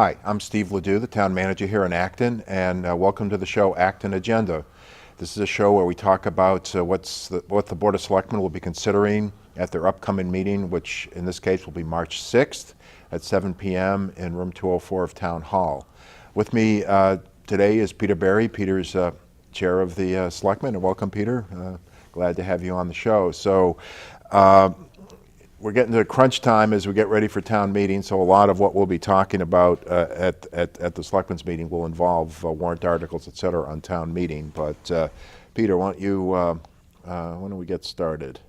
Hi, I'm Steve Ledoux, the town manager here in Acton, and welcome to the show Acton Agenda. This is a show where we talk about what the Board of Selectmen will be considering at their upcoming meeting, which in this case will be March 6th at 7 p.m. in room 204 of Town Hall. With me today is Peter Berry. Peter's chair of the Selectmen, and welcome, Peter. Glad to have you on the show. So. We're getting to crunch time as we get ready for town meeting, so a lot of what we'll be talking about at the Selectmen's meeting will involve warrant articles, et cetera, on town meeting. But Peter, why don't we get started?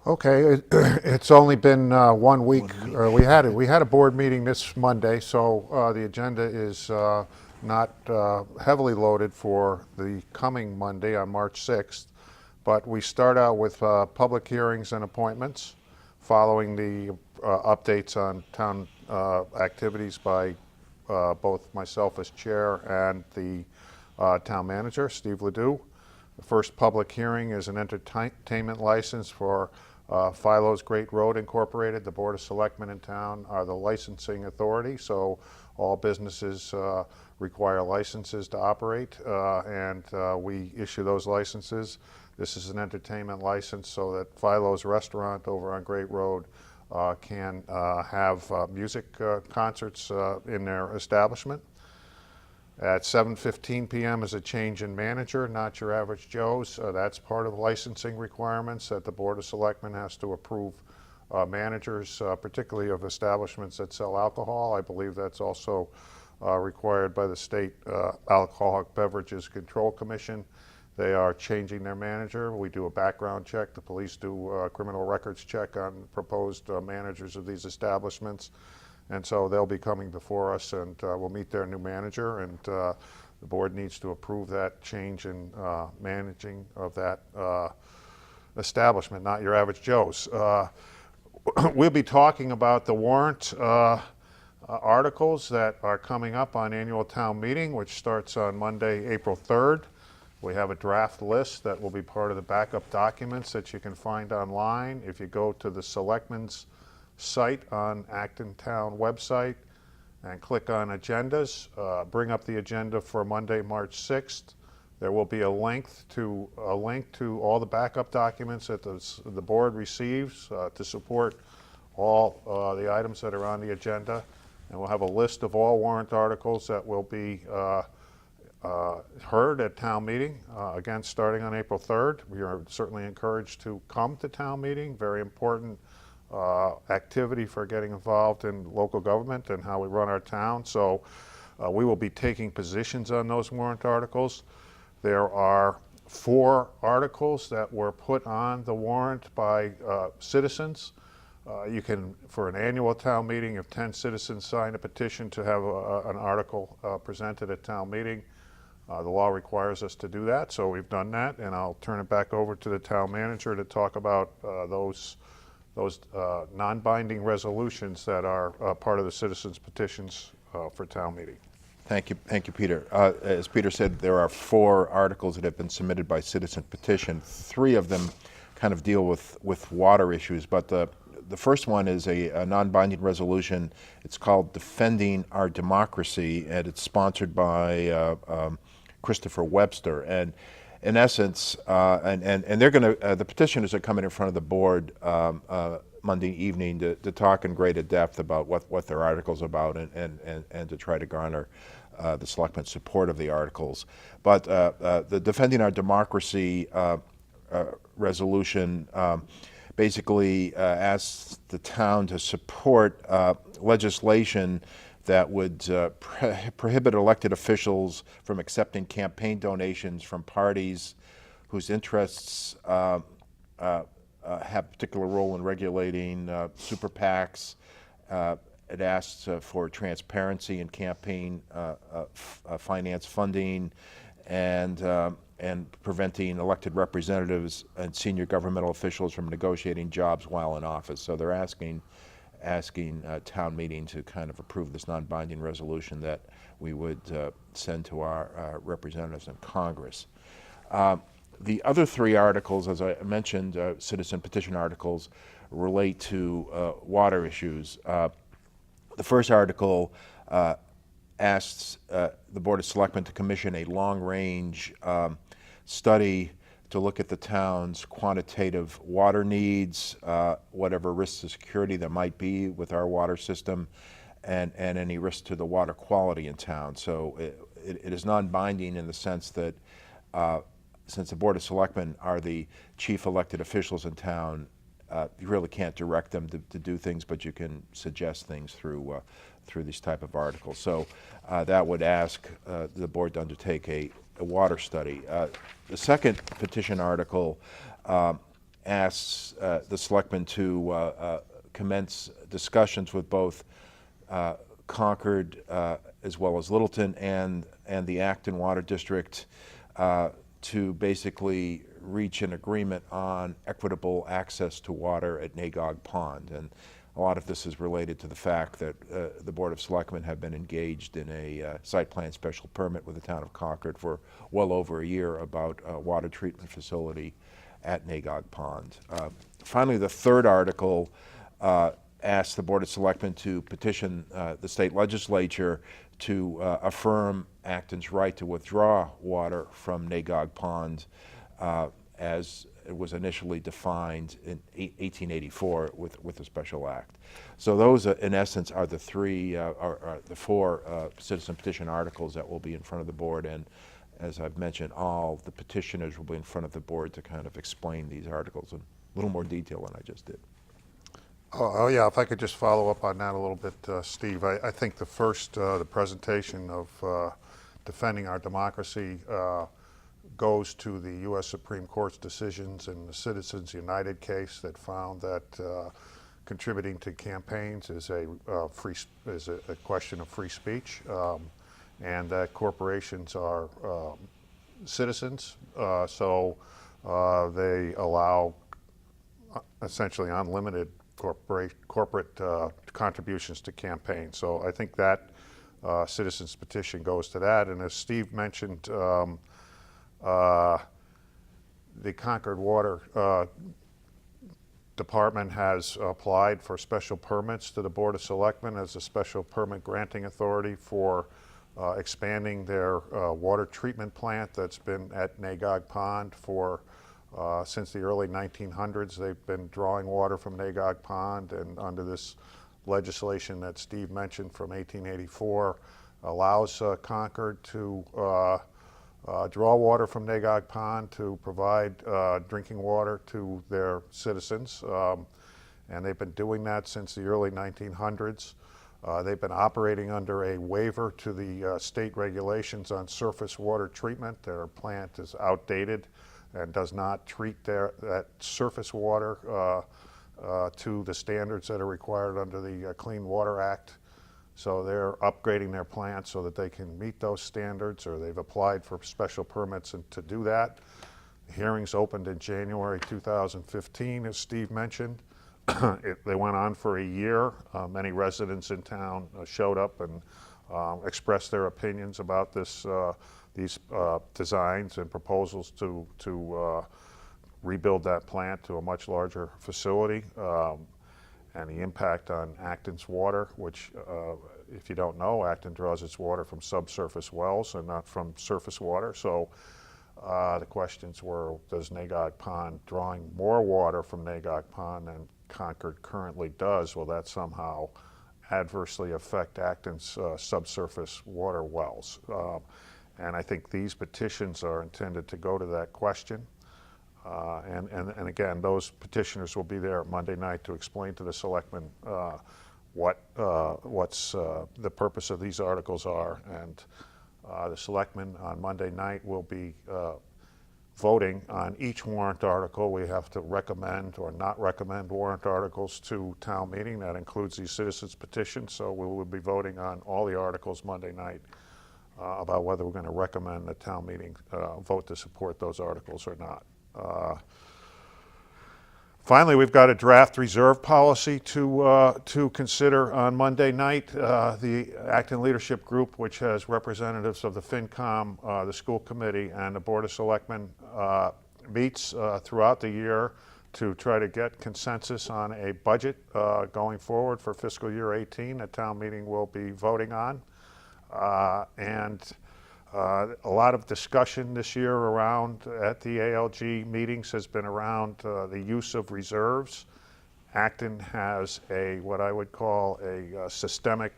Okay, it's only been 1 week. We had a board meeting this Monday, so the agenda is not heavily loaded for the coming Monday on March 6th. But we start out with public hearings and appointments, following the updates on town activities by both myself as chair and the town manager, Steve Ledoux. The first public hearing is an entertainment license for Philo's Great Road Incorporated. The Board of Selectmen in town are the licensing authority, so all businesses require licenses to operate, and we issue those licenses. This is an entertainment license so that Philo's restaurant over on Great Road can have music concerts in their establishment. At 7:15 p.m. is a change in manager, not your average Joe's. That's part of licensing requirements that the Board of Selectmen has to approve managers, particularly of establishments that sell alcohol. I believe that's also required by the State Alcoholic Beverages Control Commission. They are changing their manager. We do a background check. The police do a criminal records check on proposed managers of these establishments. And so they'll be coming before us, and we'll meet their new manager, and the board needs to approve that change in managing of that establishment, not your average Joe's. We'll be talking about the warrant articles that are coming up on annual town meeting, which starts on Monday, April 3rd. We have a draft list that will be part of the backup documents that you can find online. If you go to the Selectmen's site on Acton Town website and click on agendas, bring up the agenda for Monday, March 6th. There will be a link to all the backup documents that the board receives to support all the items that are on the agenda. And we'll have a list of all warrant articles that will be heard at town meeting, again starting on April 3rd. We are certainly encouraged to come to town meeting. Very important activity for getting involved in local government and how we run our town. So we will be taking positions on those warrant articles. There are 4 articles that were put on the warrant by citizens. You can, for an annual town meeting, if 10 citizens sign a petition to have an article presented at town meeting, the law requires us to do that, so we've done that, and I'll turn it back over to the town manager to talk about those non-binding resolutions that are part of the citizens' petitions for town meeting. Thank you, Peter. As Peter said, there are 4 articles that have been submitted by citizen petition. 3 of them kind of deal with water issues, but the first one is a non-binding resolution. It's called Defending Our Democracy, and it's sponsored by Christopher Webster. And in essence, and they're going to, the petitioners are coming in front of the board Monday evening to talk in greater depth about what their article's about and to try to garner the Selectmen's support of the articles. But the Defending Our Democracy resolution basically asks the town to support legislation that would prohibit elected officials from accepting campaign donations from parties whose interests have a particular role in regulating super PACs. It asks for transparency in campaign finance funding and preventing elected representatives and senior governmental officials from negotiating jobs while in office. So they're asking town meeting to kind of approve this non-binding resolution that we would send to our representatives in Congress. The other 3 articles, as I mentioned, citizen petition articles, relate to water issues. The first article asks the Board of Selectmen to commission a long-range study to look at the town's quantitative water needs, whatever risks to security there might be with our water system, and any risk to the water quality in town. So it is non-binding in the sense that since the Board of Selectmen are the chief elected officials in town, you really can't direct them to do things, but you can suggest things through these type of articles. So that would ask the board to undertake a water study. The second petition article asks the selectmen to commence discussions with both Concord as well as Littleton and the Acton Water District to basically reach an agreement on equitable access to water at Nagog Pond. And a lot of this is related to the fact that the Board of Selectmen have been engaged in a site plan special permit with the town of Concord for well over a year about a water treatment facility at Nagog Pond. Finally, the third article asks the Board of Selectmen to petition the state legislature to affirm Acton's right to withdraw water from Nagog Pond as it was initially defined in 1884 with a special act. So those, in essence, are the four citizen petition articles that will be in front of the board. And as I've mentioned, all the petitioners will be in front of the board to kind of explain these articles in a little more detail than I just did. Oh, yeah, if I could just follow up on that a little bit, Steve. I think the first, the presentation of defending our democracy goes to the U.S. Supreme Court's decisions in the Citizens United case that found that contributing to campaigns is a question of free speech, and that corporations are citizens, so they allow essentially unlimited corporate contributions to campaigns. So I think that citizens petition goes to that. And as Steve mentioned, the Concord Water Department has applied for special permits to the Board of Selectmen as a special permit granting authority for expanding their water treatment plant that's been at Nagog Pond for since the early 1900s. They've been drawing water from Nagog Pond, and under this legislation that Steve mentioned from 1884 allows Concord to draw water from Nagog Pond to provide drinking water to their citizens. And they've been doing that since the early 1900s. They've been operating under a waiver to the state regulations on surface water treatment. Their plant is outdated and does not treat that surface water to the standards that are required under the Clean Water Act. So they're upgrading their plant so that they can meet those standards, or they've applied for special permits to do that. Hearings opened in January 2015, as Steve mentioned. They went on for a year. Many residents in town showed up and expressed their opinions about these designs and proposals to rebuild that plant to a much larger facility, and the impact on Acton's water, which, if you don't know, Acton draws its water from subsurface wells and not from surface water. So the questions were, does Nagog Pond drawing more water from Nagog Pond than Concord currently does, will that somehow adversely affect Acton's subsurface water wells? And I think these petitions are intended to go to that question. And again, those petitioners will be there Monday night to explain to the selectmen what's the purpose of these articles are. And the selectmen on Monday night will be voting on each warrant article. We have to recommend or not recommend warrant articles to town meeting. That includes these citizens petitions. So we will be voting on all the articles Monday night about whether we're going to recommend the town meeting vote to support those articles or not. Finally, we've got a draft reserve policy to consider on Monday night. The Acton Leadership Group, which has representatives of the FinCom, the school committee, and the Board of Selectmen, meets throughout the year to try to get consensus on a budget going forward for fiscal year 18 that town meeting will be voting on. And a lot of discussion this year around at the ALG meetings has been around the use of reserves. Acton has what I would call a systemic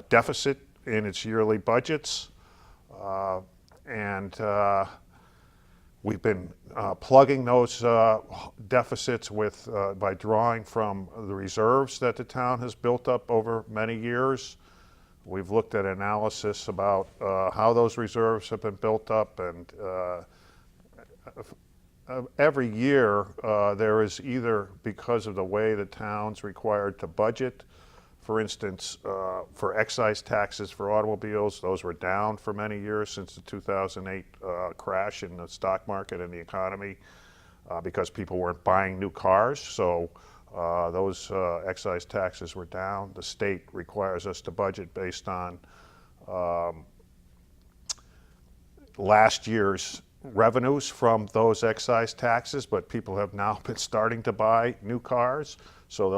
deficit in its yearly budgets. And we've been plugging those deficits by drawing from the reserves that the town has built up over many years. We've looked at analysis about how those reserves have been built up, and every year there is either, because of the way the town's required to budget, for instance, for excise taxes for automobiles, those were down for many years since the 2008 crash in the stock market and the economy because people weren't buying new cars. So those excise taxes were down. The state requires us to budget based on last year's revenues from those excise taxes, but people have now been starting to buy new cars. So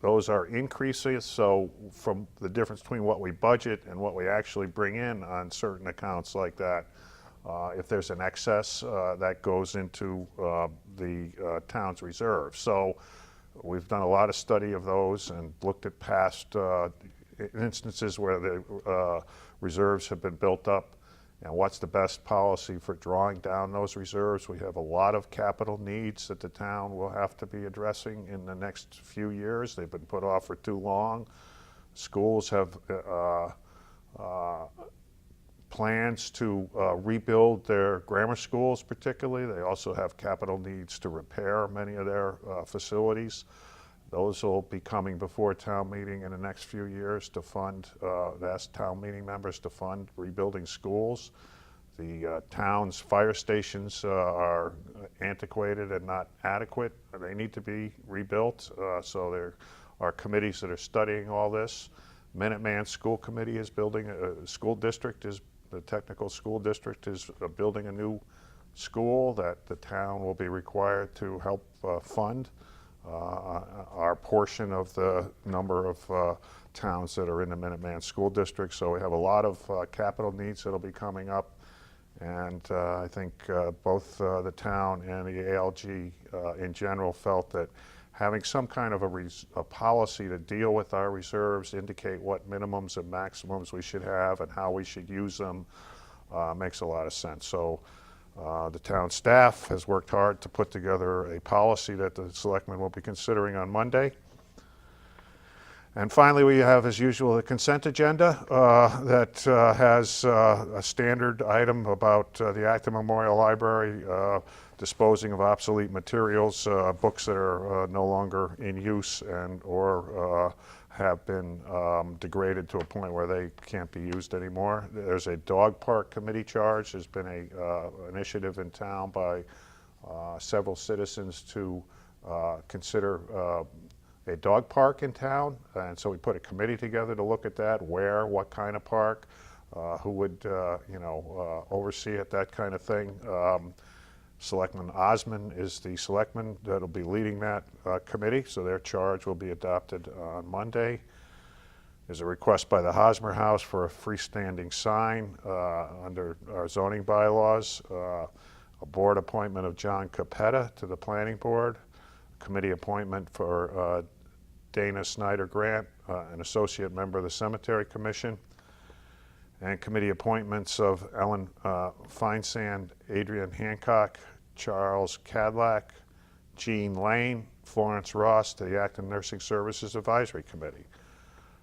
those are increases. So from the difference between what we budget and what we actually bring in on certain accounts like that, if there's an excess, that goes into the town's reserves. So we've done a lot of study of those and looked at past instances where the reserves have been built up and what's the best policy for drawing down those reserves. We have a lot of capital needs that the town will have to be addressing in the next few years. They've been put off for too long. Schools have plans to rebuild their grammar schools particularly. They also have capital needs to repair many of their facilities. Those will be coming before town meeting in the next few years to fund, ask town meeting members to fund rebuilding schools. The town's fire stations are antiquated and not adequate. They need to be rebuilt. So there are committees that are studying all this. Minuteman School Committee is building the technical school district is building a new school that the town will be required to help fund. Our portion of the number of towns that are in the Minuteman School District. So we have a lot of capital needs that'll be coming up. And I think both the town and the ALG in general felt that having some kind of a policy to deal with our reserves, indicate what minimums and maximums we should have and how we should use them, makes a lot of sense. So the town staff has worked hard to put together a policy that the selectmen will be considering on Monday. And finally, we have, as usual, the consent agenda that has a standard item about the Acton Memorial Library disposing of obsolete materials, books that are no longer in use and or have been degraded to a point where they can't be used anymore. There's a dog park committee charge. There's been an initiative in town by several citizens to consider a dog park in town, and so we put a committee together to look at that, where, what kind of park, who would oversee it, that kind of thing. Selectman Osmond is the selectman that'll be leading that committee, so their charge will be adopted on Monday. There's a request by the Hosmer House for a freestanding sign under our zoning bylaws, a board appointment of John Capetta to the planning board, committee appointment for Dana Snyder Grant, an associate member of the Cemetery Commission, and committee appointments of Ellen Feinsand, Adrian Hancock, Charles Cadillac, Jean Lane, Florence Ross to the Acton Nursing Services Advisory Committee.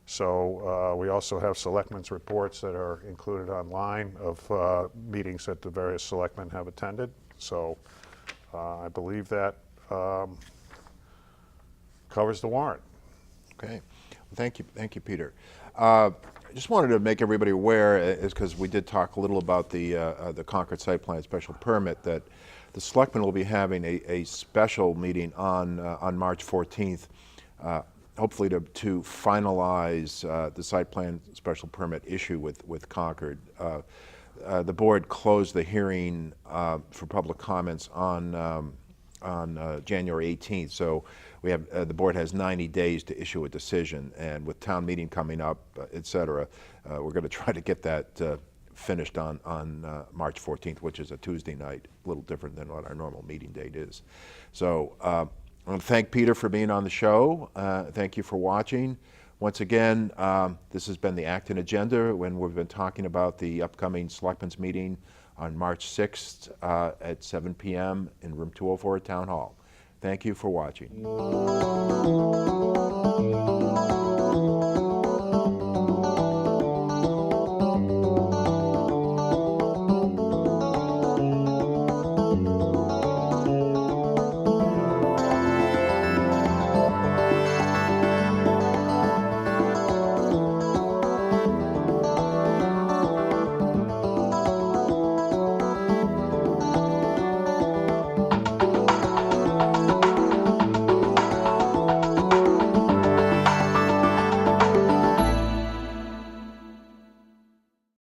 So we also have selectmen's reports that are included online of meetings that the various selectmen have attended. So I believe that covers the warrant. Okay, well, thank you, Peter. I just wanted to make everybody aware, is because we did talk a little about the Concord site plan special permit, that the selectmen will be having a special meeting on March 14th, hopefully to finalize the site plan special permit issue with Concord. The board closed the hearing for public comments on on January 18th. So we have the board has 90 days to issue a decision, and with town meeting coming up, et cetera, we're going to try to get that finished on March 14th, which is a Tuesday night, a little different than what our normal meeting date is. So I want to thank Peter for being on the show. Thank you for watching. Once again, this has been the Acton Agenda, when we've been talking about the upcoming Selectmen's meeting on March 6th at 7 p.m. in room 204 at Town Hall. Thank you for watching.